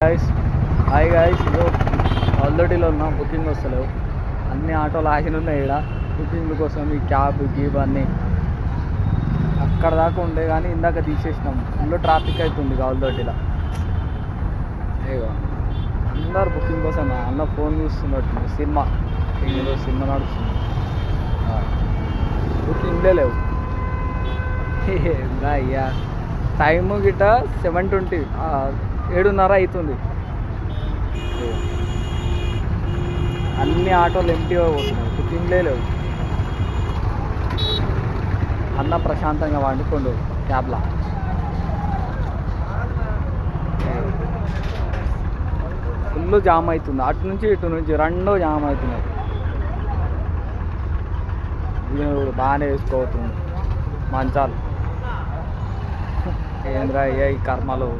Guys hi guys ఇదో ఆల్రెడీలో ఉన్నా booking వస్తలేవు. అన్ని ఆటోలు ఆగిన ఉన్నాయి ఇక్కడ బుకింగ్ కోసం. ఈ క్యాబ్ గీబ్ అన్నీ అక్కడ దాకా ఉండే కానీ ఇందాక తీసేసినాం. ఫుల్ ట్రాఫిక్ అవుతుంది ఆల్రెడీలో. ఏగో అందరు బుకింగ్ కోసం అన్న ఫోన్ చూస్తున్నట్టు. సినిమా ఏదో సినిమా నడుస్తుంది, బుకింగ్లే లేవు. అయ్యా టైము గిట్ట 7:20 7:30 అవుతుంది. అన్ని ఆటోలు ఎంటీగా పోతున్నాయి, బుకింగ్లే లేవు. అన్న ప్రశాంతంగా వండుకోండు క్యాబ్లా. ఫుల్ జామ్ అవుతుంది, అటు నుంచి ఇటు నుంచి రెండో జామ్ అవుతున్నాయి. వీడు బాగానే వేసుకోవచ్చు మంచాలు. ఏంద్రా అయ్యా ఈ కర్మలు.